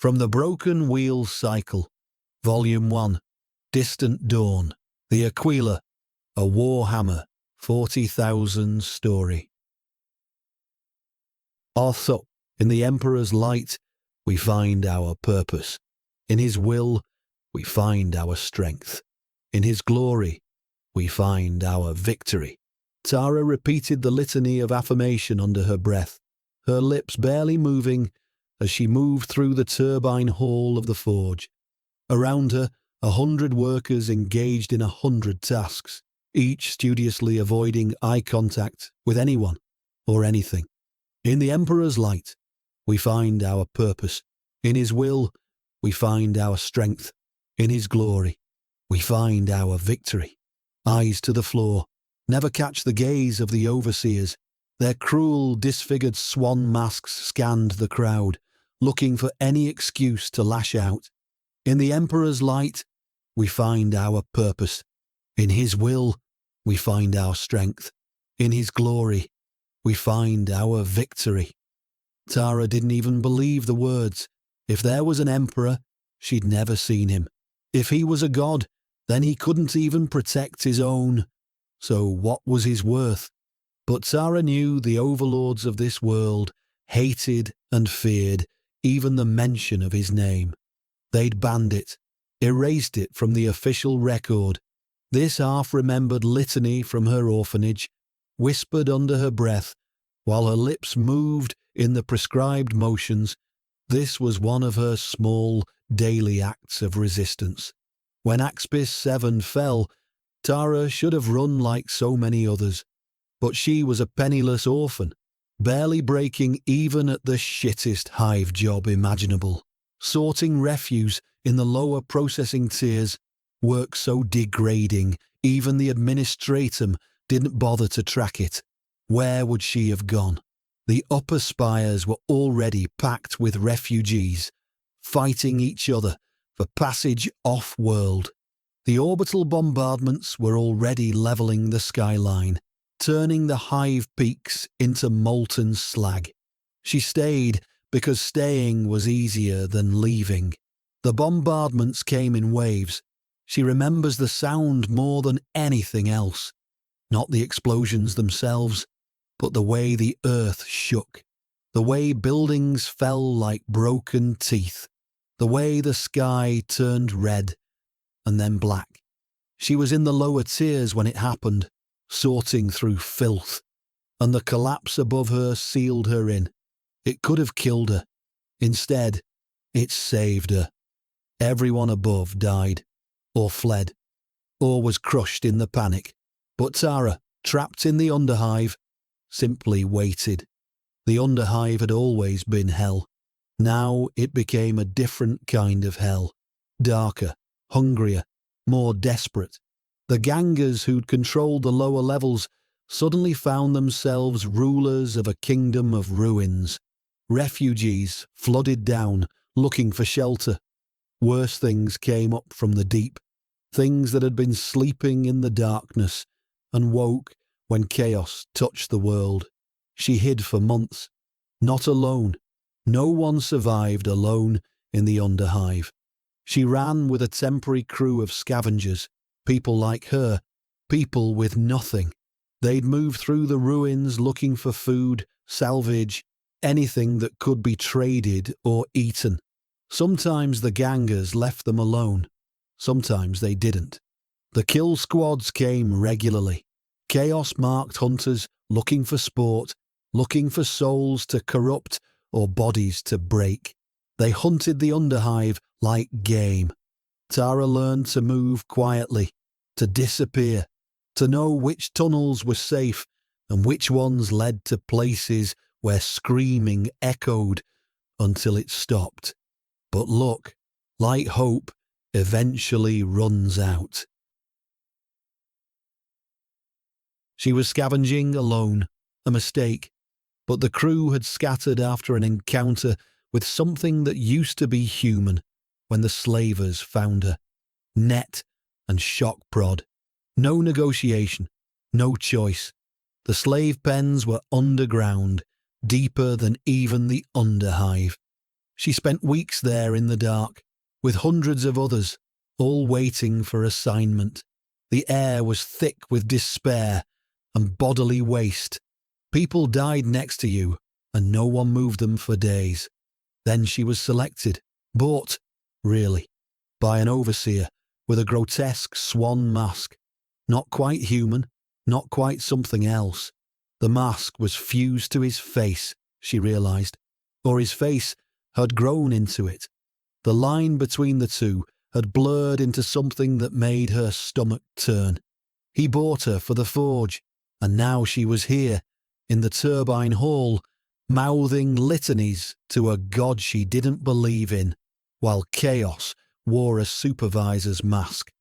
From the Broken Wheel Cycle, Volume 1, Distant Dawn, the Aquila, a Warhammer 40,000 story. Also, in the Emperor's light, we find our purpose. In his will, we find our strength. In his glory, we find our victory. Tara repeated the litany of affirmation under her breath, her lips barely moving as she moved through the turbine hall of the forge. Around her, 100 workers engaged in 100 tasks, each studiously avoiding eye contact with anyone or anything. In the Emperor's light, we find our purpose. In his will, we find our strength. In his glory, we find our victory. Eyes to the floor, never catch the gaze of the overseers. Their cruel, disfigured swan masks scanned the crowd, looking for any excuse to lash out. In the Emperor's light, we find our purpose. In his will, we find our strength. In his glory, we find our victory. Tara didn't even believe the words. If there was an emperor, she'd never seen him. If he was a god, then he couldn't even protect his own. So what was his worth? But Tara knew the overlords of this world hated and feared even the mention of his name. They'd banned it, erased it from the official record. This half-remembered litany from her orphanage, whispered under her breath, while her lips moved in the prescribed motions, this was one of her small, daily acts of resistance. When Axis 7 fell, Tara should have run like so many others. But she was a penniless orphan, barely breaking even at the shittest hive job imaginable. Sorting refuse in the lower processing tiers, work so degrading, even the administratum didn't bother to track it. Where would she have gone? The upper spires were already packed with refugees, fighting each other for passage off-world. The orbital bombardments were already levelling the skyline, turning the hive peaks into molten slag. She stayed because staying was easier than leaving. The bombardments came in waves. She remembers the sound more than anything else. Not the explosions themselves, but the way the earth shook. The way buildings fell like broken teeth. The way the sky turned red and then black. She was in the lower tiers when it happened, sorting through filth, and the collapse above her sealed her in. It could have killed her. Instead, it saved her. Everyone above died, or fled, or was crushed in the panic. But Tara, trapped in the underhive, simply waited. The underhive had always been hell. Now it became a different kind of hell. Darker, hungrier, more desperate. The gangers who'd controlled the lower levels suddenly found themselves rulers of a kingdom of ruins. Refugees flooded down, looking for shelter. Worse things came up from the deep. Things that had been sleeping in the darkness and woke when chaos touched the world. She hid for months. Not alone. No one survived alone in the underhive. She ran with a temporary crew of scavengers, people like her, people with nothing. They'd move through the ruins looking for food, salvage, anything that could be traded or eaten. Sometimes the gangers left them alone. Sometimes they didn't. The kill squads came regularly. Chaos-marked hunters looking for sport, looking for souls to corrupt or bodies to break. They hunted the underhive like game. Tara learned to move quietly, to disappear, to know which tunnels were safe and which ones led to places where screaming echoed until it stopped. But luck, like hope, eventually runs out. She was scavenging alone, a mistake, but the crew had scattered after an encounter with something that used to be human when the slavers found her. Net and shock prod. No negotiation, no choice. The slave pens were underground, deeper than even the underhive. She spent weeks there in the dark, with hundreds of others, all waiting for assignment. The air was thick with despair and bodily waste. People died next to you, and no one moved them for days. Then she was selected, bought, really, by an overseer with a grotesque swan mask. Not quite human, not quite something else. The mask was fused to his face, she realized, or his face had grown into it. The line between the two had blurred into something that made her stomach turn. He bought her for the forge, and now she was here, in the turbine hall, mouthing litanies to a god she didn't believe in, while chaos wore a supervisor's mask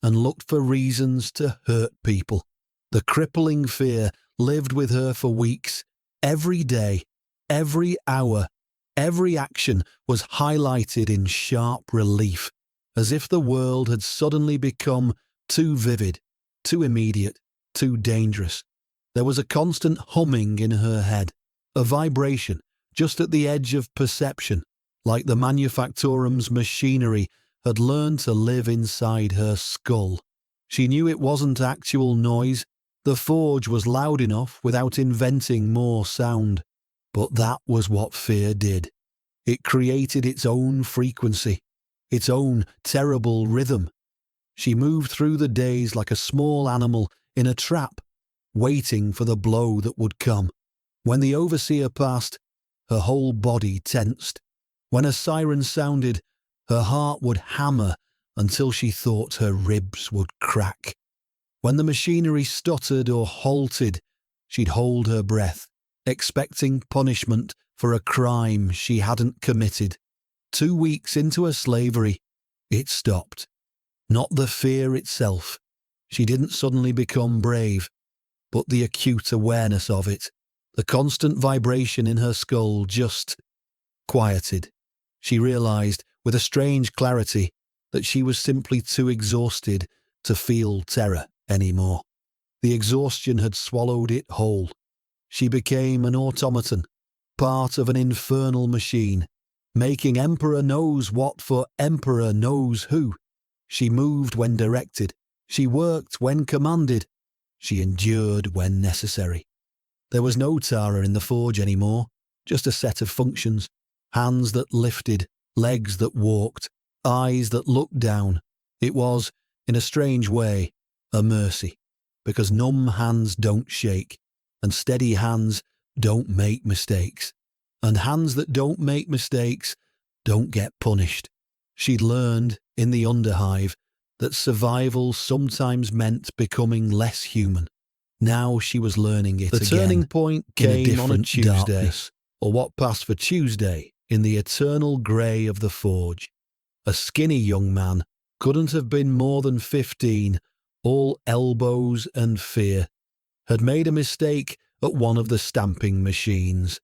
and looked for reasons to hurt people. The crippling fear lived with her for weeks. Every day, every hour, every action was highlighted in sharp relief, as if the world had suddenly become too vivid, too immediate, too dangerous. There was a constant humming in her head, a vibration just at the edge of perception, like the manufactorum's machinery had learned to live inside her skull. She knew it wasn't actual noise. The forge was loud enough without inventing more sound. But that was what fear did. It created its own frequency, its own terrible rhythm. She moved through the days like a small animal in a trap, waiting for the blow that would come. When the overseer passed, her whole body tensed. When a siren sounded, her heart would hammer until she thought her ribs would crack. When the machinery stuttered or halted, she'd hold her breath, expecting punishment for a crime she hadn't committed. 2 weeks into her slavery, it stopped. Not the fear itself. She didn't suddenly become brave, but the acute awareness of it, the constant vibration in her skull just quieted. She realized, with a strange clarity, that she was simply too exhausted to feel terror anymore. The exhaustion had swallowed it whole. She became an automaton, part of an infernal machine, making Emperor knows what for Emperor knows who. She moved when directed. She worked when commanded. She endured when necessary. There was no Tara in the forge anymore, just a set of functions, hands that lifted, legs that walked, eyes that looked down. It was, in a strange way, a mercy, because numb hands don't shake, and steady hands don't make mistakes, and hands that don't make mistakes don't get punished. She'd learned, in the underhive, that survival sometimes meant becoming less human. Now she was learning it again. The turning point came on a Tuesday, darkness, or what passed for Tuesday, in the eternal grey of the forge. A skinny young man, couldn't have been more than 15, all elbows and fear, had made a mistake at one of the stamping machines.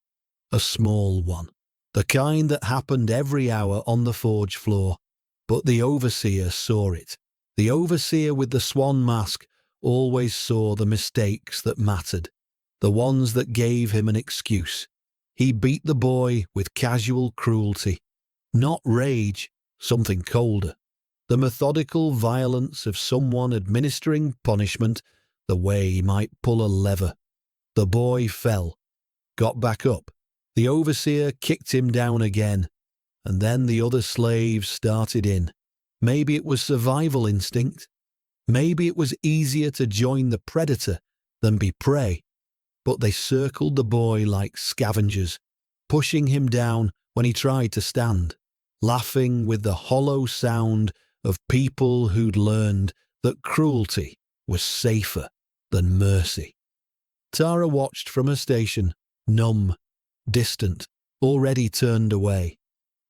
A small one, the kind that happened every hour on the forge floor. But the overseer saw it. The overseer with the swan mask always saw the mistakes that mattered, the ones that gave him an excuse. He beat the boy with casual cruelty, not rage, something colder. The methodical violence of someone administering punishment the way he might pull a lever. The boy fell, got back up. The overseer kicked him down again, and then the other slaves started in. Maybe it was survival instinct. Maybe it was easier to join the predator than be prey. But they circled the boy like scavengers, pushing him down when he tried to stand, laughing with the hollow sound of people who'd learned that cruelty was safer than mercy. Tara watched from her station, numb, distant, already turned away.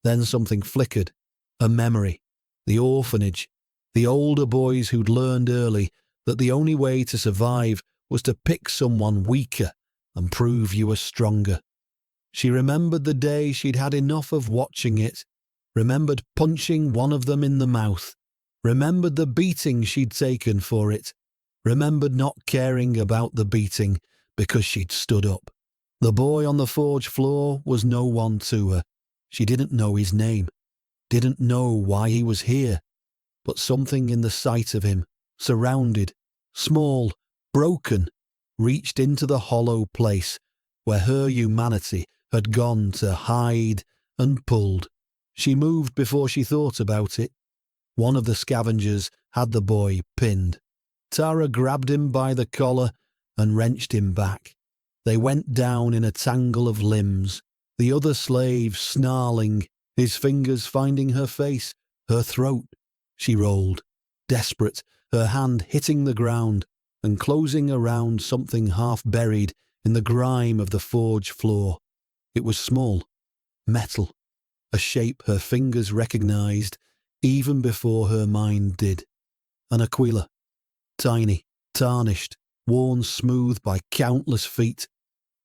Then something flickered, a memory, the orphanage, the older boys who'd learned early that the only way to survive was to pick someone weaker and prove you were stronger. She remembered the day she'd had enough of watching it, remembered punching one of them in the mouth, remembered the beating she'd taken for it, remembered not caring about the beating because she'd stood up. The boy on the forge floor was no one to her. She didn't know his name, didn't know why he was here, but something in the sight of him, surrounded, small, broken, reached into the hollow place where her humanity had gone to hide and pulled. She moved before she thought about it. One of the scavengers had the boy pinned. Tara grabbed him by the collar and wrenched him back. They went down in a tangle of limbs, the other slave snarling, his fingers finding her face, her throat. She rolled, desperate, her hand hitting the ground and closing around something half buried in the grime of the forge floor. It was small, metal, a shape her fingers recognized even before her mind did. An Aquila, tiny, tarnished, worn smooth by countless feet.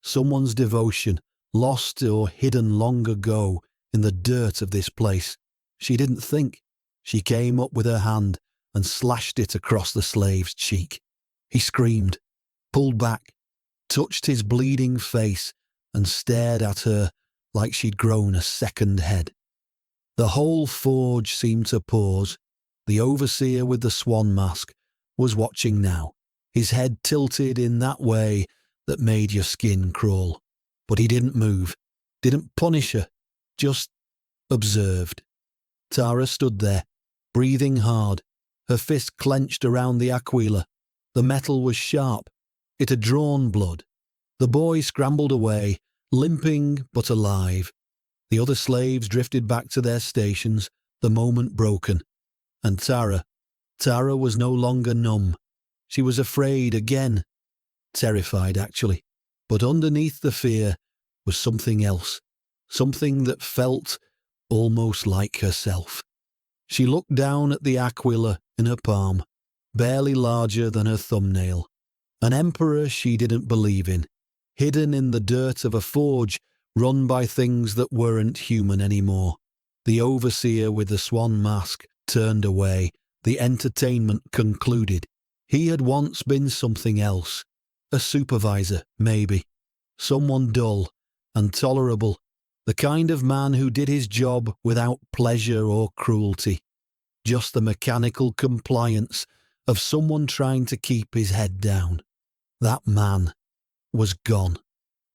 Someone's devotion, lost or hidden long ago in the dirt of this place. She didn't think. She came up with her hand and slashed it across the slave's cheek. He screamed, pulled back, touched his bleeding face and stared at her like she'd grown a second head. The whole forge seemed to pause. The overseer with the swan mask was watching now, his head tilted in that way that made your skin crawl. But he didn't move, didn't punish her, just observed. Tara stood there, breathing hard, her fist clenched around the Aquila. The metal was sharp. It had drawn blood. The boy scrambled away, limping but alive. The other slaves drifted back to their stations, the moment broken. And Tara was no longer numb. She was afraid again. Terrified, actually. But underneath the fear was something else. Something that felt almost like herself. She looked down at the Aquila in her palm, barely larger than her thumbnail. An emperor she didn't believe in, hidden in the dirt of a forge run by things that weren't human anymore. The overseer with the swan mask turned away. The entertainment concluded. He had once been something else. A supervisor, maybe. Someone dull and tolerable. The kind of man who did his job without pleasure or cruelty. Just the mechanical compliance of someone trying to keep his head down. That man was gone.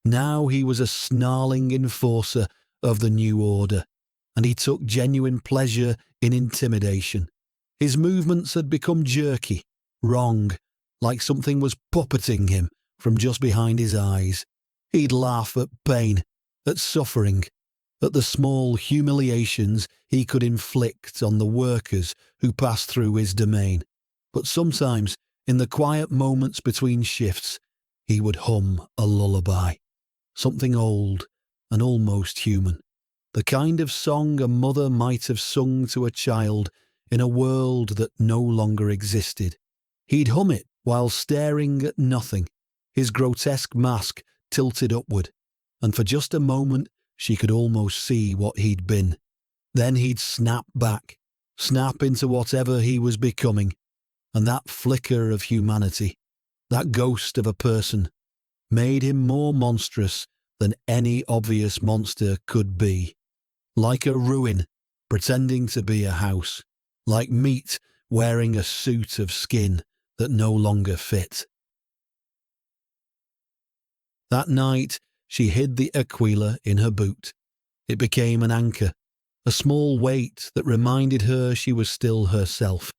Now he was a snarling enforcer of the new order, and he took genuine pleasure in intimidation. His movements had become jerky, wrong, like something was puppeting him from just behind his eyes. He'd laugh at pain, at suffering, at the small humiliations he could inflict on the workers who passed through his domain. But sometimes, in the quiet moments between shifts, he would hum a lullaby. Something old and almost human. The kind of song a mother might have sung to a child in a world that no longer existed. He'd hum it while staring at nothing, his grotesque mask tilted upward, and for just a moment she could almost see what he'd been. Then he'd snap back, snap into whatever he was becoming, and that flicker of humanity, that ghost of a person, made him more monstrous than any obvious monster could be. Like a ruin pretending to be a house, like meat wearing a suit of skin that no longer fit. That night, she hid the Aquila in her boot. It became an anchor, a small weight that reminded her she was still herself.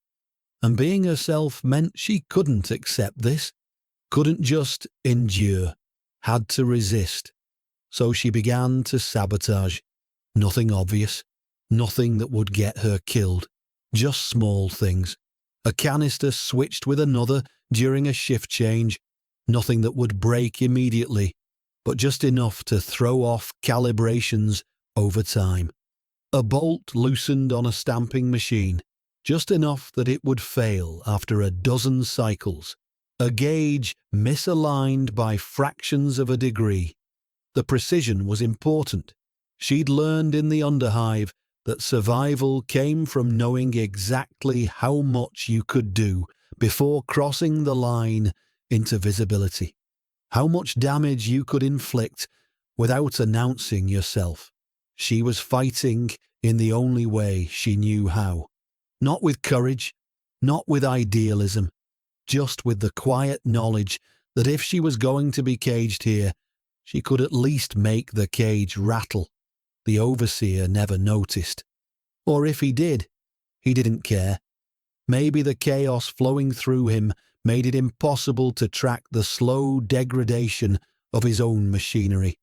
And being herself meant she couldn't accept this, couldn't just endure, had to resist. So she began to sabotage. Nothing obvious, nothing that would get her killed, just small things. A canister switched with another during a shift change, nothing that would break immediately, but just enough to throw off calibrations over time. A bolt loosened on a stamping machine, just enough that it would fail after a dozen cycles. A gauge misaligned by fractions of a degree. The precision was important. She'd learned in the underhive that survival came from knowing exactly how much you could do before crossing the line into visibility. How much damage you could inflict without announcing yourself. She was fighting in the only way she knew how. Not with courage, not with idealism, just with the quiet knowledge that if she was going to be caged here, she could at least make the cage rattle. The overseer never noticed. Or if he did, he didn't care. Maybe the chaos flowing through him made it impossible to track the slow degradation of his own machinery.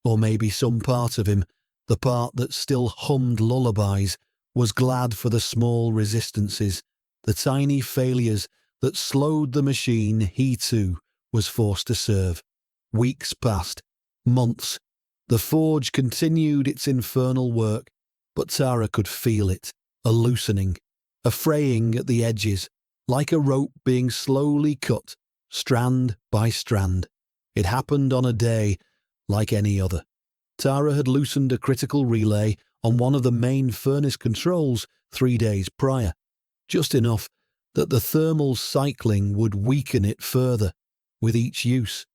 Or maybe some part of him, the part that still hummed lullabies, was glad for the small resistances, the tiny failures that slowed the machine he too was forced to serve. Weeks passed, months. The forge continued its infernal work, but Tara could feel it, a loosening, a fraying at the edges, like a rope being slowly cut, strand by strand. It happened on a day like any other. Tara had loosened a critical relay on one of the main furnace controls 3 days prior, just enough that the thermal cycling would weaken it further with each use.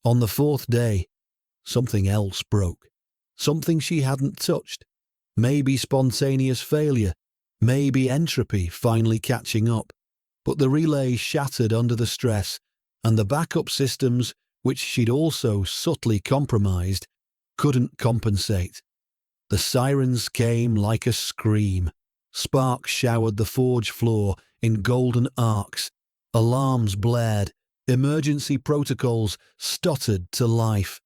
On the 4th day, something else broke. Something she hadn't touched. Maybe spontaneous failure, maybe entropy finally catching up. But the relay shattered under the stress, and the backup systems, which she'd also subtly compromised, couldn't compensate. The sirens came like a scream. Sparks showered the forge floor in golden arcs. Alarms blared. Emergency protocols stuttered to life.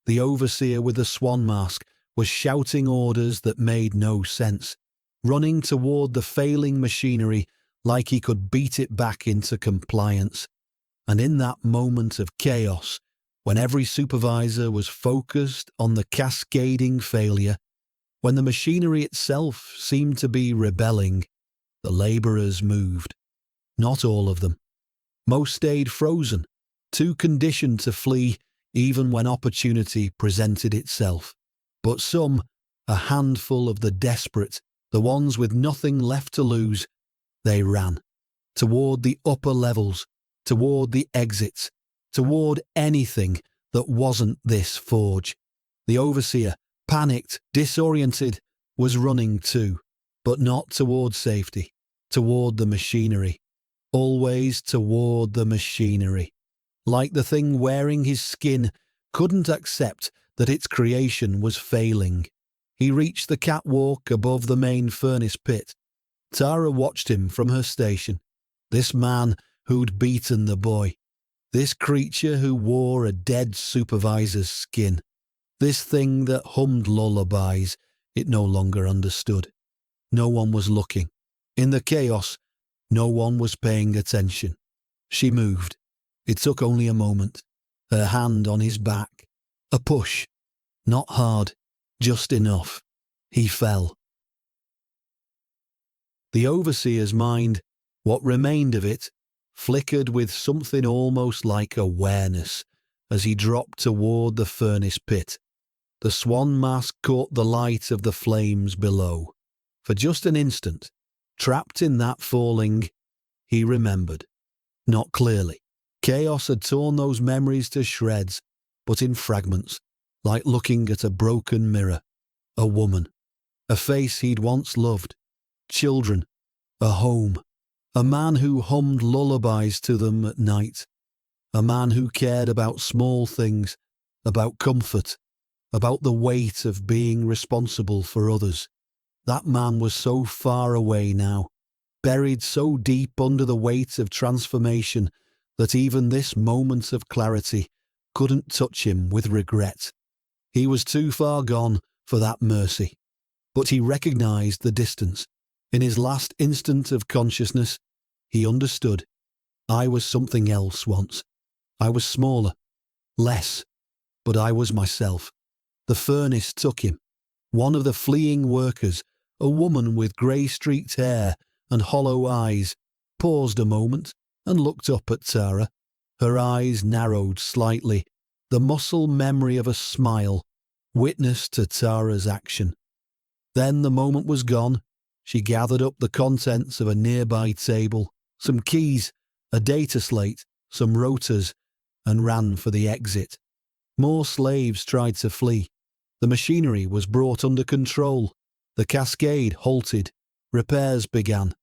The overseer with the swan mask was shouting orders that made no sense, running toward the failing machinery like he could beat it back into compliance. And in that moment of chaos, when every supervisor was focused on the cascading failure, when the machinery itself seemed to be rebelling, the labourers moved. Not all of them. Most stayed frozen, too conditioned to flee even when opportunity presented itself. But some, a handful of the desperate, the ones with nothing left to lose, they ran. Toward the upper levels, toward the exits, toward anything that wasn't this forge. The overseer, panicked, disoriented, was running too, but not toward safety, toward the machinery. Always toward the machinery. Like the thing wearing his skin couldn't accept that its creation was failing. He reached the catwalk above the main furnace pit. Tara watched him from her station. This man who'd beaten the boy. This creature who wore a dead supervisor's skin. This thing that hummed lullabies it no longer understood. No one was looking. In the chaos, no one was paying attention. She moved. It took only a moment. Her hand on his back. A push. Not hard, just enough. He fell. The overseer's mind, what remained of it, flickered with something almost like awareness as he dropped toward the furnace pit. The swan mask caught the light of the flames below. For just an instant, trapped in that falling, he remembered. Not clearly. Chaos had torn those memories to shreds, but in fragments, like looking at a broken mirror. A woman. A face he'd once loved. Children. A home. A man who hummed lullabies to them at night. A man who cared about small things, about comfort, about the weight of being responsible for others. That man was so far away now, buried so deep under the weight of transformation that even this moment of clarity couldn't touch him with regret. He was too far gone for that mercy. But he recognized the distance. In his last instant of consciousness, he understood. I was something else once. I was smaller, less, but I was myself. The furnace took him. One of the fleeing workers, a woman with grey-streaked hair and hollow eyes, paused a moment and looked up at Tara. Her eyes narrowed slightly, the muscle memory of a smile, witness to Tara's action. Then the moment was gone. She gathered up the contents of a nearby table, some keys, a data slate, some rotors, and ran for the exit. More slaves tried to flee. The machinery was brought under control. The cascade halted. Repairs began.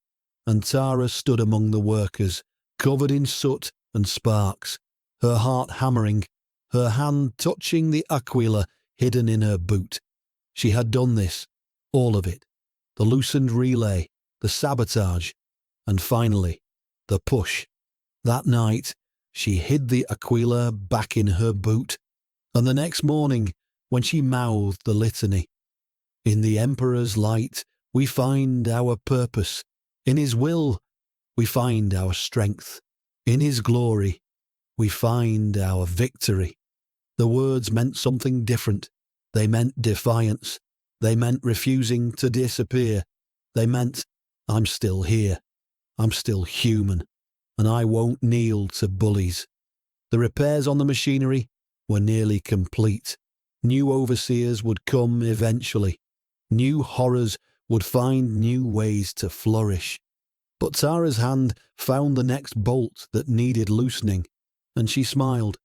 And Tara stood among the workers, covered in soot and sparks, her heart hammering, her hand touching the Aquila hidden in her boot. She had done this, all of it. The loosened relay, the sabotage, and finally, the push. That night, she hid the Aquila back in her boot, and the next morning, when she mouthed the litany, "In the Emperor's light, we find our purpose. In his will, we find our strength. In his glory, we find our victory." The words meant something different. They meant defiance. They meant refusing to disappear. They meant, I'm still here. I'm still human. And I won't kneel to bullies. The repairs on the machinery were nearly complete. New overseers would come eventually. New horrors would find new ways to flourish. But Tara's hand found the next bolt that needed loosening, and she smiled.